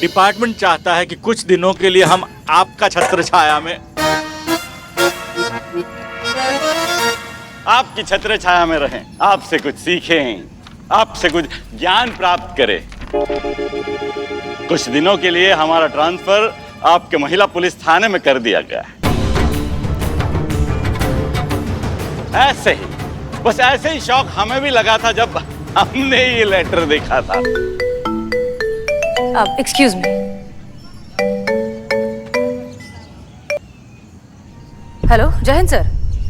Department चाहता है कि कुछ दिनों के लिए हम आपका छत्र छाया में आपकी छत्र छाया में रहें, आपसे कुछ सीखें, आपसे कुछ ज्ञान प्राप्त करें। कुछ दिनों के लिए हमारा ट्रांसफर आपके महिला पुलिस थाने में कर दिया गया है। ऐसे ही, बस ऐसे ही शौक हमें भी लगा था जब हमने ये लेटर देखा था। Excuse me. हेलो जयहिंद सर।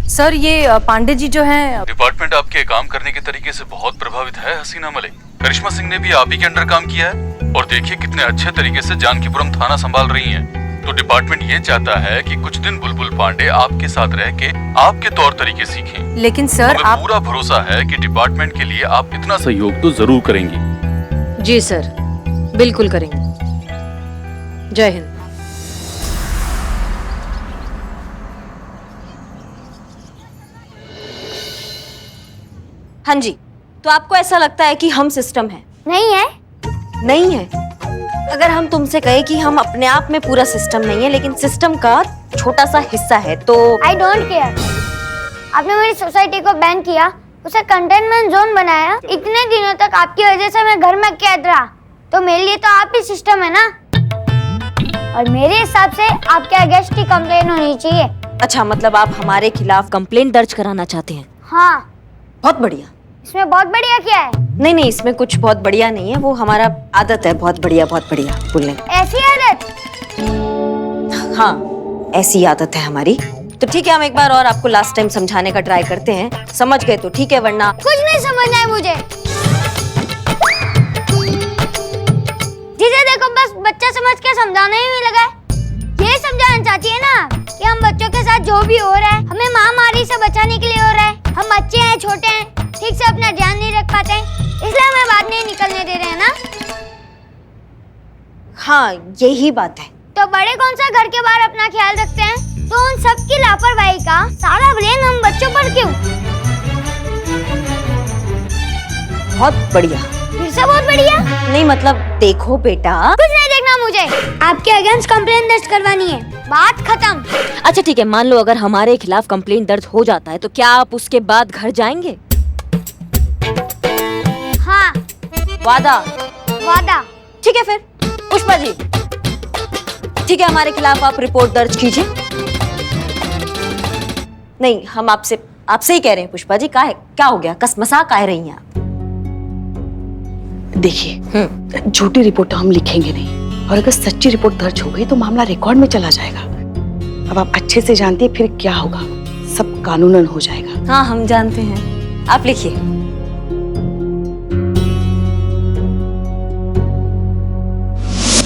सर ये पांडे जी जो हैं। डिपार्टमेंट आपके काम करने के तरीके से बहुत प्रभावित है हसीना मलिक। करिश्मा सिंह ने भी आप ही के अंडर काम किया है और देखिए कितने अच्छे तरीके से जानकीपुरम थाना संभाल रही हैं। तो डिपार्टमेंट ये चाहता है कि कुछ दिन बुलबुल पांडे आपके साथ रह के आपके तौर तरीके सीखें। लेकिन सर हमें पूरा भरोसा है कि डिपार्टमेंट के लिए आप इतना सहयोग तो जरूर करेंगी। जी सर, बिल्कुल करेंगे। जय हिंद। हाँ जी, तो आपको ऐसा लगता है कि हम सिस्टम है? नहीं है। नहीं है। अगर हम तुमसे कहें कि हम अपने आप में पूरा सिस्टम नहीं है लेकिन सिस्टम का छोटा सा हिस्सा है तो आई डोंट केयर। आपने मेरी सोसाइटी को बैन किया, उसे कंटेनमेंट जोन बनाया। इतने दिनों तक आपकी वजह से मैं घर में कैद रहा, तो मेरे लिए तो आप ही सिस्टम है ना। और मेरे हिसाब से आपके अगेंस्ट की कंप्लेन होनी चाहिए। अच्छा, मतलब आप हमारे खिलाफ कंप्लेंट दर्ज कराना चाहते हैं? हाँ। बहुत बढ़िया। इसमें बहुत बढ़िया क्या है? नहीं, इसमें कुछ बहुत बढ़िया नहीं है, वो हमारा आदत है बहुत बढ़िया बोलने। ऐसी आदत? हाँ, ऐसी आदत है हमारी। तो ठीक है, हम एक बार और आपको लास्ट टाइम समझाने का ट्राई करते हैं। समझ गए तो ठीक है, वरना कुछ नहीं समझना है मुझे। जीजा देखो, बस बच्चा समझ के समझाना ही नहीं लगा है। ये समझाना चाहती है ना कि हम बच्चों के साथ जो भी हो रहा है हमें महामारी से बचाने के लिए हो रहा है। हम बच्चे हैं, छोटे हैं, ठीक से अपना ध्यान नहीं रख पाते हैं, इसलिए हमें बात नहीं निकलने दे रहे हैं ना। हाँ, यही बात है। तो बड़े कौन सा घर के बाहर अपना ख्याल रखते हैं, तो उन सब की लापरवाही का सारा ब्लेम हम बच्चों पर क्यों? बहुत बढ़िया। फिर से बहुत बढ़िया? नहीं मतलब देखो बेटा, कुछ नहीं देखना मुझे। आपके अगेंस्ट कंप्लेंट दर्ज करवानी है, बात खत्म। अच्छा ठीक है, मान लो अगर हमारे खिलाफ कंप्लेंट दर्ज हो जाता है तो क्या आप उसके बाद घर जाएंगे? हाँ। वादा। ठीक है फिर पुष्पा जी, ठीक है, हमारे खिलाफ आप रिपोर्ट दर्ज कीजिए। नहीं, हम आपसे ही कह रहे हैं पुष्पा जी, क्या हो गया, कसमसा काहे रही हैं आप? देखिए, झूठी रिपोर्ट तो हम लिखेंगे नहीं, और अगर सच्ची रिपोर्ट दर्ज हो गई तो मामला रिकॉर्ड में चला जाएगा। अब आप अच्छे से जानती है फिर क्या होगा, सब कानूनन हो जाएगा। हाँ, हम जानते हैं। आप लिखिए।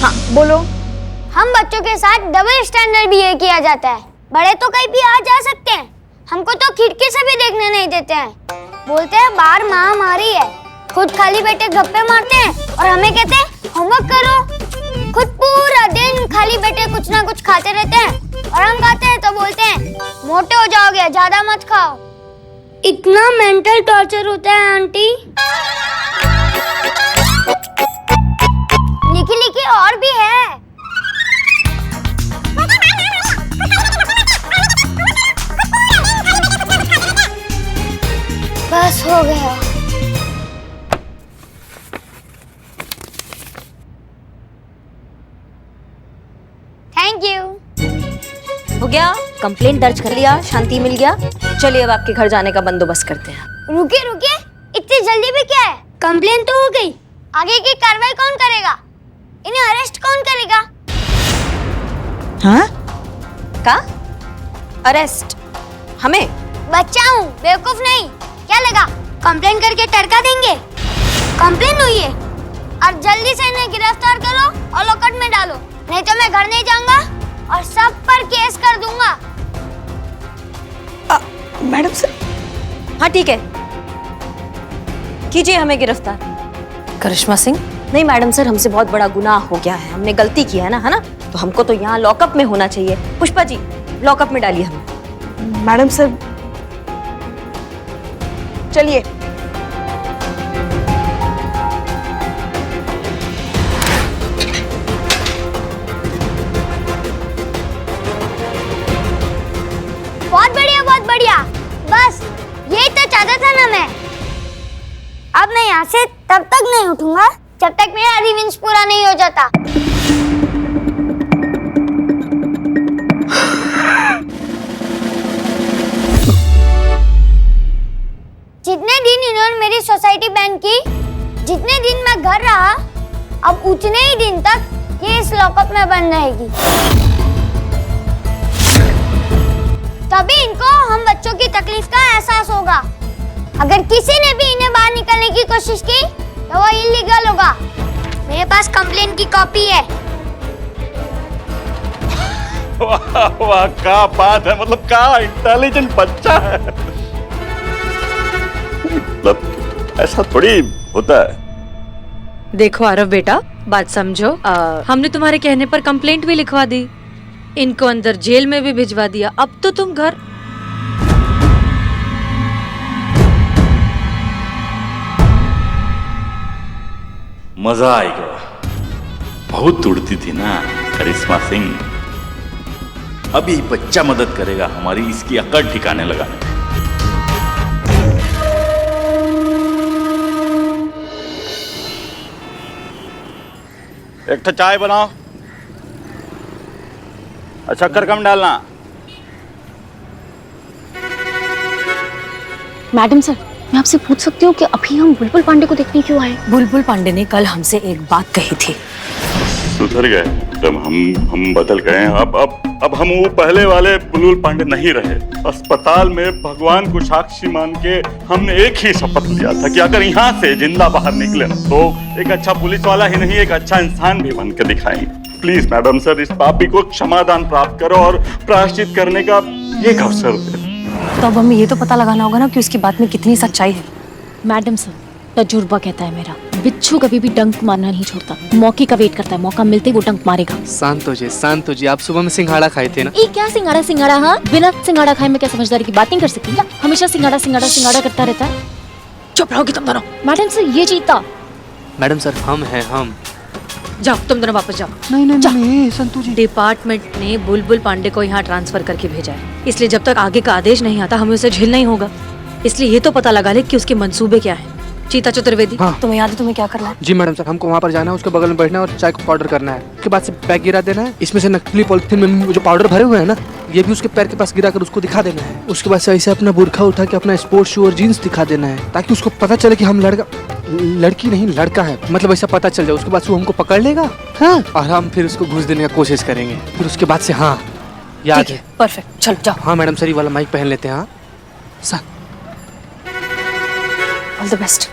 हाँ बोलो। हम बच्चों के साथ डबल स्टैंडर्ड बिहेव किया जाता है। बड़े तो कहीं भी आ जा सकते हैं, हमको तो खिड़की से भी देखने नहीं देते हैं। बोलते हैं बाहर महामारी है, खुद खाली बैठे गप्पे मारते हैं और हमें कहते हैं होमवर्क करो। खुद पूरा दिन खाली बैठे कुछ ना कुछ खाते रहते हैं और हम खाते हैं तो बोलते हैं मोटे हो जाओगे, ज्यादा मत खाओ। इतना मेंटल टॉर्चर होता है आंटी। लिखी और भी है। बस हो गया। Thank you. हो गया, कंप्लेंट दर्ज कर लिया, शांति मिल गया। चलिए अब आपके घर जाने का बंदोबस्त करते हैं। रुकिए, इतनी जल्दी भी क्या है? कंप्लेन तो हो गई, आगे की कार्रवाई कौन करेगा? इन्हें अरेस्ट कौन करेगा? हाँ? का? अरेस्ट? हमें? बच्चा हूँ, बेवकूफ नहीं। क्या लगा कंप्लेन करके टरका देंगे? कंप्लेन हुई है और जल्दी से इन्हें गिरफ्तार करो और लॉकअप में डालो, नहीं तो मैं घर नहीं जाऊंगा और सब पर केस कर दूंगा। Madam sir. हाँ ठीक है, कीजिए हमें गिरफ्तार। करिश्मा सिंह? नहीं मैडम सर, हमसे बहुत बड़ा गुनाह हो गया है, हमने गलती की है ना, तो हमको तो यहाँ लॉकअप में होना चाहिए। पुष्पा जी, लॉकअप में डालिए हमें। मैडम सर चलिए। अब मैं यहाँ से तब तक नहीं उठूंगा जब तक मेरा रिवेंज पूरा नहीं हो जाता। जितने दिन इन्होंने मेरी सोसाइटी बैन की, जितने दिन मैं घर रहा, अब उतने ही दिन तक ये इस लॉकअप में बंद रहेगी। तभी इनको हम बच्चों की तकलीफ का एहसास होगा। अगर किसी ने भी इन्हें बाहर निकलने की कोशिश की तो वो इलीगल होगा। मेरे पास कंप्लेंट की कॉपी है। वाह वाह, क्या बात है, मतलब क्या इंटेलिजेंट बच्चा है। मतलब ऐसा थोड़ी होता है। देखो आरव बेटा, बात समझो। हमने तुम्हारे कहने पर कंप्लेंट भी लिखवा दी, इनको अंदर जेल में भी भिजवा दिया। अब तो तुम घर। मजा आएगा। बहुत उड़ती थी ना करिश्मा सिंह, अब ये बच्चा मदद करेगा हमारी इसकी अकड़ ठिकाने लगाने में। एक तो चाय बनाओ, शक्कर कम डालना। मैडम सर, मैं आपसे पूछ सकती हूँ कि अभी हम बुलबुल पांडे को देखने क्यों आए? बुलबुल पांडे ने कल हमसे एक बात कही थी। सुधर गए, तब हम बदल गए। अब हम वो पहले वाले बुलबुल पांडे नहीं रहे। अस्पताल में भगवान को साक्षी मान के हमने एक ही शपथ लिया था कि अगर यहाँ से जिंदा बाहर निकले ना तो एक अच्छा पुलिस वाला ही नहीं, एक अच्छा इंसान भी बन के दिखाएंगे। प्लीज मैडम सर, इस पापी को क्षमादान प्राप्त करो और प्रायश्चित करने का एक अवसर दे। तो अब हमें ये तो पता लगाना होगा ना कि उसकी बात में कितनी सच्चाई है। मैडम सर, तजुर्बा कहता है मेरा, बिच्छू कभी भी डंक मारना नहीं छोड़ता, मौके का वेट करता है, मौका मिलते ही वो डंक मारेगा। शांत हो जी, आप सुबह में सिंघाड़ा खाए थे ना? ये क्या सिंघाड़ा? हाँ, बिना सिंघाड़ा खाए मैं क्या समझदारी की बात नहीं कर सकती? हमेशा सिंघाड़ा करता रहता है। चुप रहोगे तुम दोनों। मैडम सर, ये जीता। मैडम सर, हम हैं हम। जाओ तुम दोनों वापस जाओ। नहीं संतू जी। डिपार्टमेंट ने बुलबुल पांडे को यहाँ ट्रांसफर करके भेजा है, इसलिए जब तक आगे का आदेश नहीं आता हमें उसे झेलना ही होगा। इसलिए ये तो पता लगा ले कि उसके मंसूबे क्या हैं। चीता चतुर्वेदी, हाँ। तुम्हें याद है तुम्हें क्या करना है? जी मैडम सर, हमको वहाँ पर जाना है, उसके बगल में बैठना है और चाय को पाउडर करना है। उसके बाद से बैग गिरा देना है, इसमें से नकली पॉलिथीन में जो पाउडर भरे हुए हैं ना, ये भी उसके पैर के पास गिरा कर उसको दिखा देना है। उसके बाद से ऐसे अपना बुरखा उठा के अपना स्पोर्ट्स शू और जीन्स दिखा देना है, ताकि उसको पता चले कि हम लड़की नहीं लड़का है, मतलब ऐसा पता चल जाए। उसके बाद से वो हमको पकड़ लेगा, हाँ, और हम फिर उसको घूस देने का कोशिश करेंगे। फिर उसके बाद से हाँ, याद है। परफेक्ट, चलो जाओ। हाँ मैडम सर, ये वाला माइक पहन लेते हैं। हाँ सर, ऑल द बेस्ट।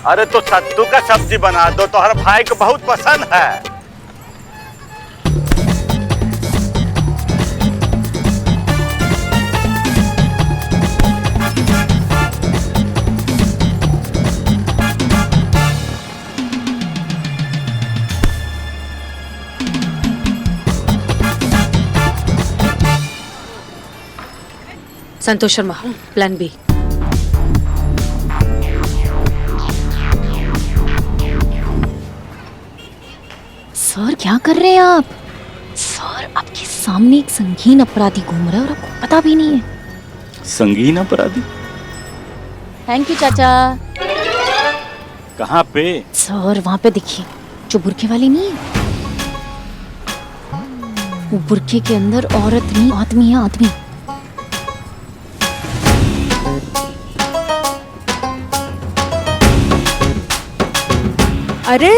अरे तो सत्तू का सब्जी बना दो, तो हर भाई को बहुत पसंद है। Santosh Sharma, plan B. Sir क्या कर रहे हैं आप? सर, आपके सामने एक संगीन अपराधी घूम रहा है और आपको पता भी नहीं है। संगीन अपराधी? थैंक यू चाचा। कहाँ पे? सर वहाँ पे देखिए, जो बुरखे वाली नहीं है, वो बुरखे के अंदर औरत नहीं आदमी है, आदमी। अरे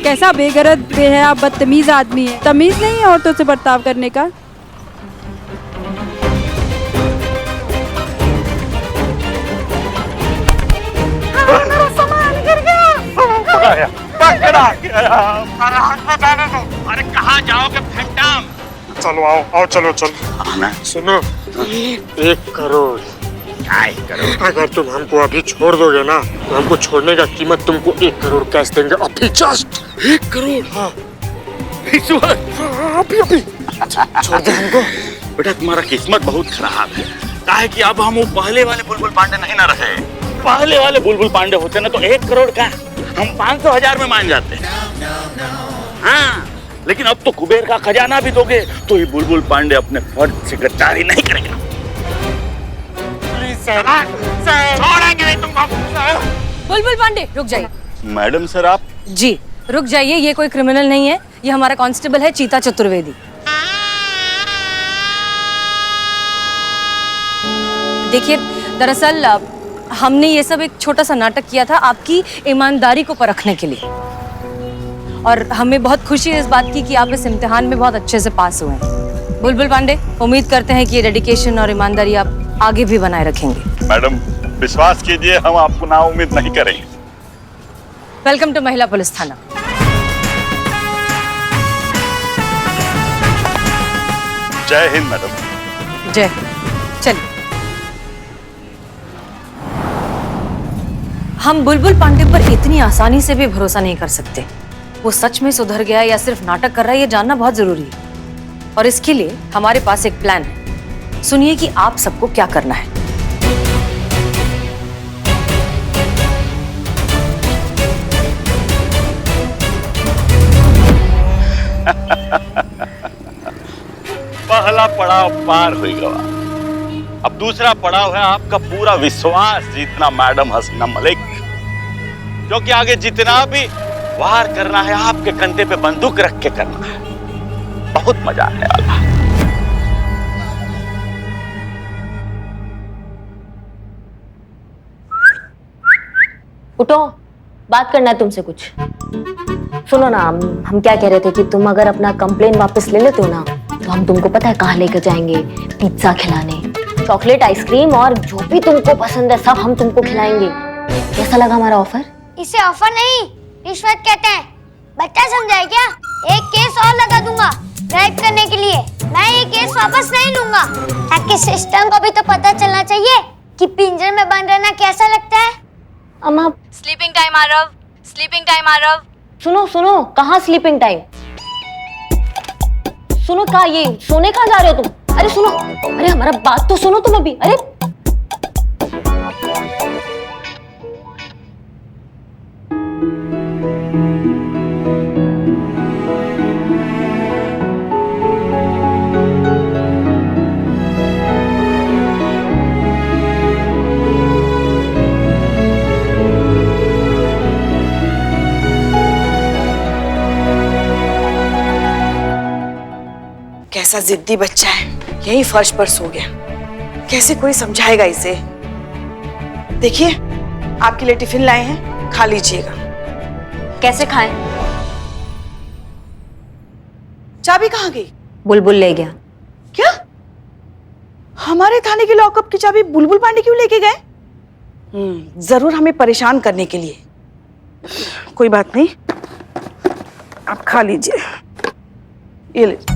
कैसा बेगरज बेहया बदतमीज आदमी है। तमीज नहीं है औरतों से बर्ताव करने का। मेरा सामान गिर गया। पकड़ा गया। अरे कहाँ जाओगे फैंटम? चलो आओ चलो आना। सुनो, 1 करोड़। क्या 1 करोड़? अगर तुम हमको अभी छोड़ दोगे ना, तो हमको छोड़ने का कीमत तुमको 1 करोड़ कैश देंगे। अभी जस्ट 1 करोड़। हाँ अभी छोड़ दे हमको। बेटा तुम्हारा किस्मत बहुत खराब है, काहे कि अब हम वो पहले वाले बुलबुल पांडे नहीं ना रहे। पहले वाले बुलबुल पांडे होते ना तो 1 करोड़ का हम 500,000 में मान जाते। हाँ, लेकिन अब तो कुबेर का खजाना भी दोगे तो ये बुलबुल पांडे अपने फर्ज से गद्दारी नहीं करेगा। छोड़ेंगे नहीं तुमको। बुलबुल पांडे रुक जाइए। मैडम सर आप जी रुक जाइए, ये कोई क्रिमिनल नहीं है, ये हमारा कांस्टेबल है चीता चतुर्वेदी। देखिए दरअसल हमने ये सब एक छोटा सा नाटक किया था आपकी ईमानदारी को परखने के लिए, और हमें बहुत खुशी है इस बात की कि आप इस इम्तिहान में बहुत अच्छे से पास हुए हैं। बुलबुल पांडे, उम्मीद करते हैं कि ये डेडिकेशन और ईमानदारी आप आगे भी बनाए रखेंगे। मैडम विश्वास कीजिए, हम आपको नाउम्मीद नहीं करेंगे। वेलकम टू महिला पुलिस थाना। जय हिंद मैडम। जय हिंद। चलिए हम बुलबुल पांडे पर इतनी आसानी से भी भरोसा नहीं कर सकते। वो सच में सुधर गया या सिर्फ नाटक कर रहा है, ये जानना बहुत जरूरी है, और इसके लिए हमारे पास एक प्लान है। सुनिए कि आप सबको क्या करना है। पहला पड़ाव पार हो गया, अब दूसरा पड़ाव है आपका पूरा विश्वास जीतना मैडम हसीना मलिक, क्योंकि आगे जितना भी वार करना है आपके कंधे पे बंदूक रख के करना है। बहुत मजा आने वाला है। उठो, बात करना है तुमसे कुछ। सुनो ना, हम क्या कह रहे थे कि तुम अगर अपना कंप्लेन वापस ले लेते हो ना, तो हम तुमको पता है कहाँ लेकर जाएंगे? पिज्जा खिलाने, चॉकलेट, आइसक्रीम और जो भी तुमको पसंद है सब हम तुमको खिलाएंगे। कैसा लगा हमारा ऑफर? इसे ऑफर नहीं, रिश्वत कहते हैं। बच्चा समझाए क्या? एक केस और लगा दूंगा रेप करने के लिए। मैं ये केस वापस नहीं लूंगा, ताकि सिस्टम को भी तो पता चलना चाहिए कि पिंजरे में बंद रहना कैसा लगता है। अम्मा, sleeping time Aarav, sleeping time Aarav. सुनो सुनो, कहाँ स्लीपिंग टाइम? सुनो, कहाँ ये सोने कहाँ जा रहे हो तुम? अरे सुनो, अरे हमारा बात तो सुनो तुम अभी। अरे कैसा जिद्दी बच्चा है, यही फर्श पर सो गया। कैसे कोई समझाएगा इसे? देखिए, आपके लिए टिफिन लाए हैं, खा लीजिएगा। कैसे खाएं? चाबी कहाँ गई? बुलबुल ले गया। क्या? हमारे थाने के लॉकअप की चाबी बुलबुल पांडे क्यों लेके गए? जरूर हमें परेशान करने के लिए। कोई बात नहीं, आप खा लीजिए। ये लीजिए।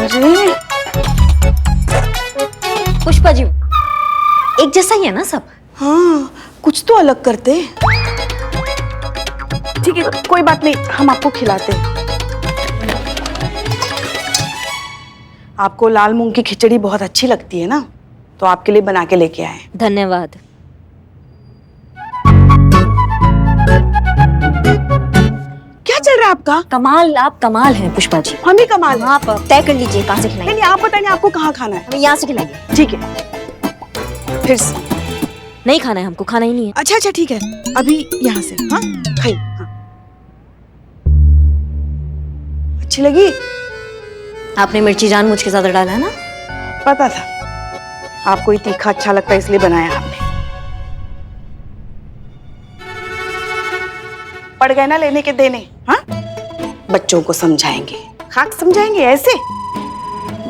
अरे पुष्पा जी, एक जैसा ही है ना सब? हाँ, कुछ तो अलग करते। ठीक है, कोई बात नहीं, हम आपको खिलाते हैं। आपको लाल मूंग की खिचड़ी बहुत अच्छी लगती है ना, तो आपके लिए बना के लेके आए। धन्यवाद। क्या चल रहा है आपका? कमाल, आप कमाल हैं पुष्पा जी। हम ही कमाल हैं। आप तय कर लीजिए कहाँ से खिलाएंगे। नहीं, आप बताइए आपको कहाँ खाना है? हमें यहाँ से खिलाइए। ठीक है, फिर से। नहीं खाना है हमको, खाना ही नहीं है। अच्छा अच्छा ठीक है, अभी यहाँ से। हाँ खाइए। हाँ। अच्छी लगी? आपने मिर्ची जानबूझ के ज्यादा डाला है ना? पता था आपको ही तीखा अच्छा लगता है, इसलिए बनाया हमने। पड़ गए ना लेने के देने। हाँ, बच्चों को समझाएंगे, खाक समझाएंगे। ऐसे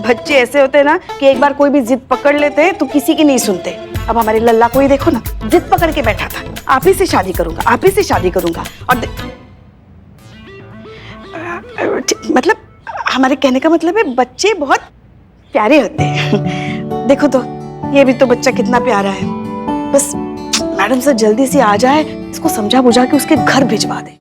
बच्चे ऐसे होते हैं ना कि एक बार कोई भी जिद पकड़ लेते हैं तो किसी की नहीं सुनते। अब हमारे लल्ला को ही देखो ना, जिद पकड़ के बैठा था, आप ही से शादी करूंगा, आप ही से शादी करूंगा। और मतलब हमारे कहने का मतलब है बच्चे बहुत प्यारे होते हैं। देखो तो, ये भी तो बच्चा कितना प्यारा है। बस मैडम सर जल्दी से आ जाए, इसको समझा बुझा के उसके घर भिजवा दे।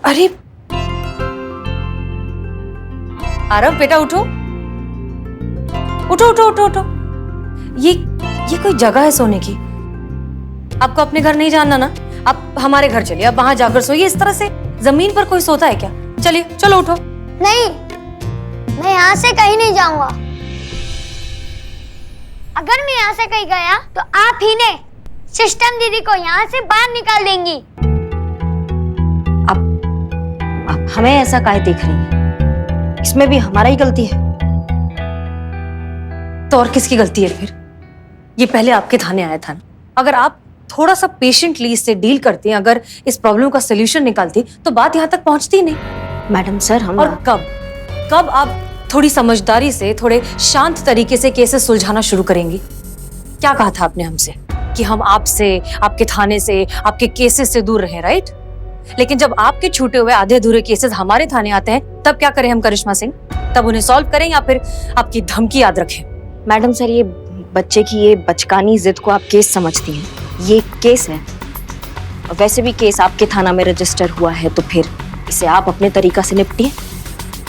अरे आरव बेटा, उठो उठो उठो उठो उठो। ये कोई जगह है सोने की? आपको अपने घर नहीं जाना ना? आप हमारे घर चलिए, आप वहां जाकर सोइए। इस तरह से जमीन पर कोई सोता है क्या? चलिए, चलो उठो। नहीं, मैं यहाँ से कहीं नहीं जाऊंगा। अगर मैं यहाँ से कहीं गया तो आप ही ने सिस्टम दीदी को यहाँ से बाहर निकाल देंगी। आप हमें ऐसा काहे देख रही हैं? इसमें भी हमारा ही गलती है। तो और किसकी गलती है फिर? ये पहले आपके थाने आया था ना। अगर आप थोड़ा सा पेशेंटली इससे डील करती, अगर इस प्रॉब्लम का सोल्यूशन निकालती, तो बात यहाँ तक पहुंचती नहीं। मैडम सर, हम और कब आप थोड़ी समझदारी से, थोड़े शांत तरीके से केसेस सुलझाना शुरू करेंगी? क्या कहा था आपने हमसे कि हम आपसे, आपके थाने से, आपके केसेस से दूर रहें, राइट? लेकिन जब आपके छूटे हुए आधे अधूरे केसेस हमारे थाने आते हैं, तब क्या करें हम करिश्मा सिंह? तब उन्हें सॉल्व करें या फिर आपकी धमकी याद रखें? मैडम सर, ये बच्चे की ये बचकानी जिद को आप केस समझती हैं। ये केस है, और वैसे भी केस आपके थाना में रजिस्टर हुआ है, तो फिर इसे आप अपने तरीका से निपटिए।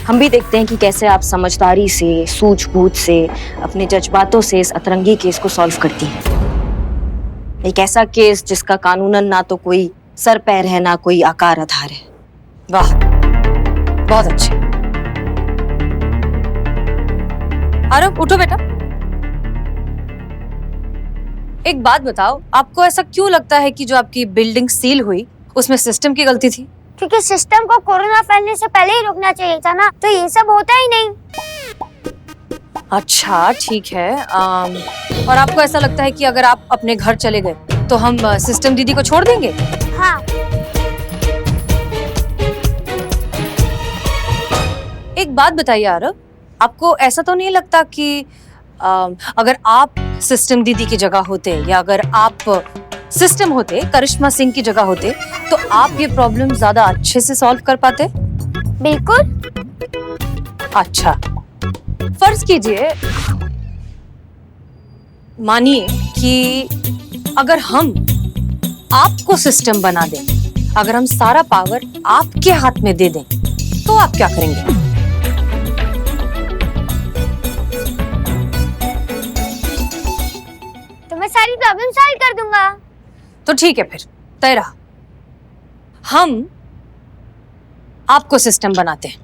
हम भी देखते हैं कि कैसे आप समझदारी से, सूझबूझ से, अपने जज्बातों से इस अतरंगी केस को सॉल्व करती हैं। एक ऐसा केस जिसका कानूनन ना तो कोई सर पैर है, ना कोई आकार आधार है। वाह, बहुत अच्छे। आरव, उठो बेटा। एक बात बताओ, आपको ऐसा क्यों लगता है कि जो आपकी बिल्डिंग सील हुई उसमें सिस्टम की गलती थी? क्योंकि सिस्टम को कोरोना फैलने से पहले ही रोकना चाहिए था ना, तो ये सब होता ही नहीं। अच्छा, ठीक है। और आपको ऐसा लगता है कि अगर आप अपने घर चले गए तो हम सिस्टम दीदी को छोड़ देंगे? हाँ। एक बात बताइए आरव, आपको ऐसा तो नहीं लगता कि अगर आप सिस्टम दीदी की जगह होते, या अगर आप सिस्टम होते, करिश्मा सिंह की जगह होते, तो आप ये प्रॉब्लम ज्यादा अच्छे से सॉल्व कर पाते? बिल्कुल। अच्छा, फर्ज कीजिए, मानिए कि अगर हम आपको सिस्टम बना दें, अगर हम सारा पावर आपके हाथ में दे दें, तो आप क्या करेंगे? तो मैं सारी प्रॉब्लम सॉल्व कर दूंगा। तो ठीक है, फिर तय रहा, हम आपको सिस्टम बनाते हैं।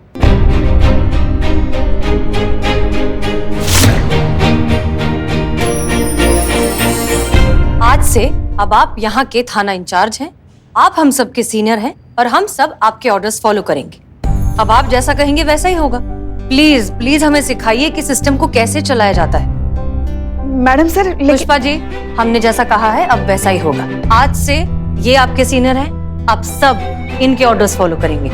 आज से अब आप यहाँ के थाना इंचार्ज हैं, आप हम सब के सीनियर हैं, और हम सब आपके ऑर्डर्स फॉलो करेंगे। अब आप जैसा कहेंगे वैसा ही होगा। प्लीज प्लीज हमें सिखाइए कि सिस्टम को कैसे चलाया जाता है। मैडम सर, पुष्पा जी, हमने जैसा कहा है अब वैसा ही होगा। आज से ये आपके सीनियर हैं, आप सब इनके ऑर्डर्स फॉलो करेंगे।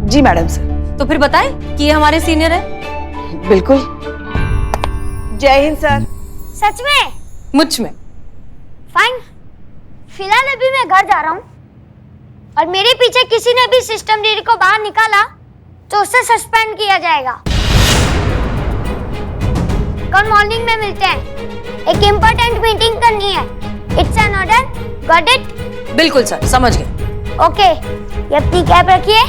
जी मैडम सर। तो फिर बताएं कि ये हमारे सीनियर हैं। बिल्कुल। जय हिंद सर। सच में? मुझ में। फाइन। फिलहाल अभी मैं घर जा रहा हूँ, और मेरे पीछे किसी ने भी सिस्टम दीदी को बाहर निकाला तो उसे सस्पेंड किया जाएगा। कल मॉर्निंग में मिलते हैं, एक इम्पोर्टेंट मीटिंग करनी है। It's an order, got it? बिल्कुल सर, समझ गए। ओके, ये अपनी कैप रखिए,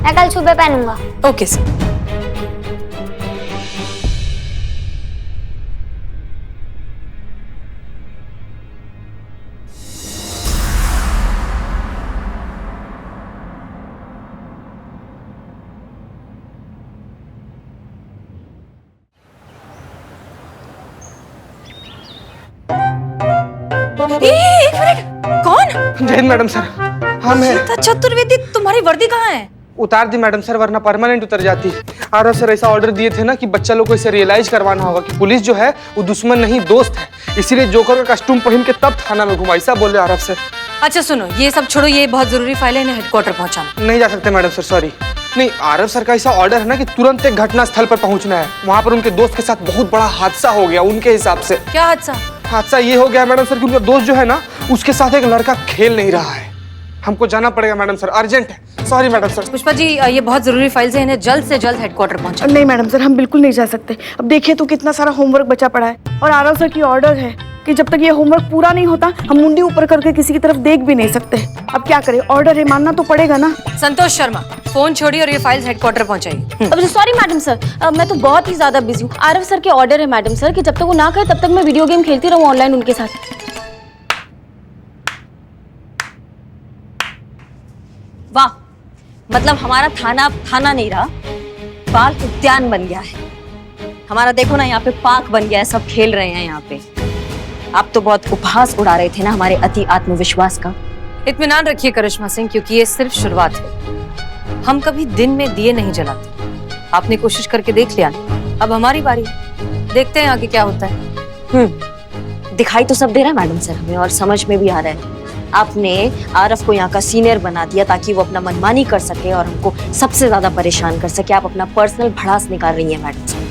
मैं कल सुबह पहनूंगा। Okay sir. एक मिनट, कौन? जय हिंद मैडम सर, हम हैं। गीता चतुर्वेदी, तुम्हारी वर्दी कहाँ है? उतार दी मैडम सर, वरना परमानेंट उतर जाती। आरव सर ऐसा ऑर्डर दिए थे ना कि बच्चा लोग को इसे रियलाइज करवाना होगा कि पुलिस जो है वो दुश्मन नहीं दोस्त है, इसीलिए जोकर का कस्टूम पहन के तब थाना में घुमा, ऐसा बोले आरव सर। अच्छा सुनो, ये सब छोड़ो, ये बहुत जरूरी फाइल है, इन्हें हेडक्वार्टर पहुंचाना। नहीं जा सकते मैडम सर, सॉरी। नहीं, आरव सर का ऐसा ऑर्डर है ना कि तुरंत एक घटना स्थल पर पहुंचना है। वहाँ पर उनके दोस्त के साथ बहुत बड़ा हादसा हो गया उनके हिसाब से। क्या हादसा? हादसा ये हो गया मैडम सर कि उनका दोस्त जो है ना, उसके साथ एक लड़का खेल नहीं रहा है। हमको जाना पड़ेगा मैडम सर, अर्जेंट है। Sorry madam sir. Pushpa ji, ये बहुत जरूरी फाइल्स हैं, इन्हें जल्द से जल्द हेडक्वार्टर पहुंचाना। नहीं मैडम सर, हम बिल्कुल नहीं जा सकते। अब देखिए तो कितना सारा होमवर्क बचा पड़ा है, और आरव सर की ऑर्डर है। कि जब तक ये होमवर्क पूरा नहीं होता हम मुंडी ऊपर करके किसी की तरफ देख भी नहीं सकते। अब क्या करें, ऑर्डर है, मानना तो पड़ेगा ना। संतोष शर्मा, फोन छोड़िए और ये फाइल्स हेडक्वार्टर पहुंचाइए। अब सॉरी मैडम सर, मैं तो बहुत ही ज्यादा बिजी हूँ। आरव सर के ऑर्डर है मैडम सर कि जब तक वो ना कहे तब तक मैं वीडियो गेम खेलती रहूँ ऑनलाइन उनके साथ। वाह, मतलब हमारा थाना अब थाना नहीं रहा, बाल उद्यान बन गया है। हमारा देखो ना, यहाँ पे पार्क बन गया है, सब खेल रहे हैं यहाँ पे। आप तो बहुत उपहास उड़ा रहे थे ना हमारे अति आत्मविश्वास का। इत्मीनान रखिए करिश्मा सिंह, क्योंकि ये सिर्फ शुरुआत है। हम कभी दिन में दिए नहीं जलाते। आपने कोशिश करके देख लिया, अब हमारी बारी, देखते हैं आगे क्या होता है। दिखाई तो सब दे रहा है मैडम सर हमें, और समझ में भी आ रहा है। आपने आरव को यहाँ का सीनियर बना दिया ताकि वो अपना मनमानी कर सके और हमको सबसे ज्यादा परेशान कर सके। आप अपना पर्सनल भड़ास निकाल रही हैं मैडम सर।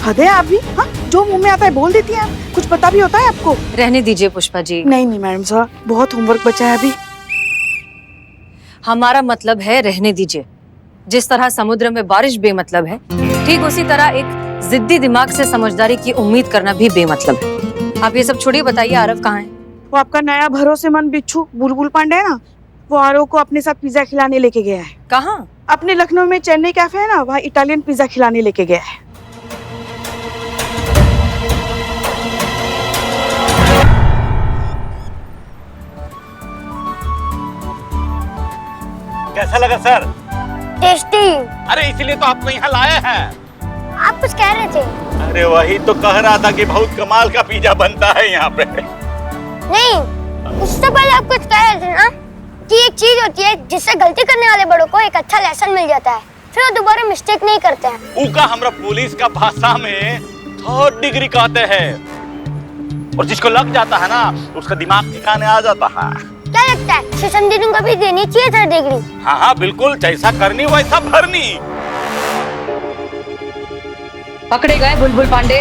हद है आप भी, हाँ? जो मुंह में आता है बोल देती हैं आप। कुछ पता भी होता है आपको? रहने दीजिए पुष्पा जी। नहीं नहीं मैडम साहब, बहुत होमवर्क बचा है अभी। हमारा मतलब है रहने दीजिए। जिस तरह समुद्र में बारिश बेमतलब है, ठीक उसी तरह एक जिद्दी दिमाग से समझदारी की उम्मीद करना भी बेमतलब है। आप ये सब छोड़िए, बताइए आरव कहाँ है? वो आपका नया भरोसेमंद बिच्छू बुलबुल पांडे है ना, वो आरव को अपने साथ पिज्जा खिलाने लेके गया है। कहाँ? अपने लखनऊ में चेन्नई कैफे है ना, वहाँ इटालियन पिज्जा खिलाने लेके गया है। कैसा लगा सर? टेस्टी। अरे इसीलिए तो आपको यहाँ लाया है। आप कुछ कह रहे थे? अरे वही तो कह रहा था कि बहुत कमाल का पिज्जा बनता है यहाँ पे। नहीं, उससे पहले आप कुछ कह रहे थे ना कि एक चीज होती है जिससे गलती करने वाले बड़ों को एक अच्छा लेसन मिल जाता है, फिर वो दोबारा मिस्टेक नहीं करते हैं। उका हमरा पुलिस का भाषा में 3rd डिग्री कहते हैं, और जिसको लग जाता है ना उसका दिमाग ठिकाने आ जाता है। क्या लगता है सेशन दीदी को भी देनी चाहिए 3rd डिग्री? हाँ हाँ बिल्कुल, जैसा करनी वैसा भरनी। पकड़े गए बुलबुल पांडे।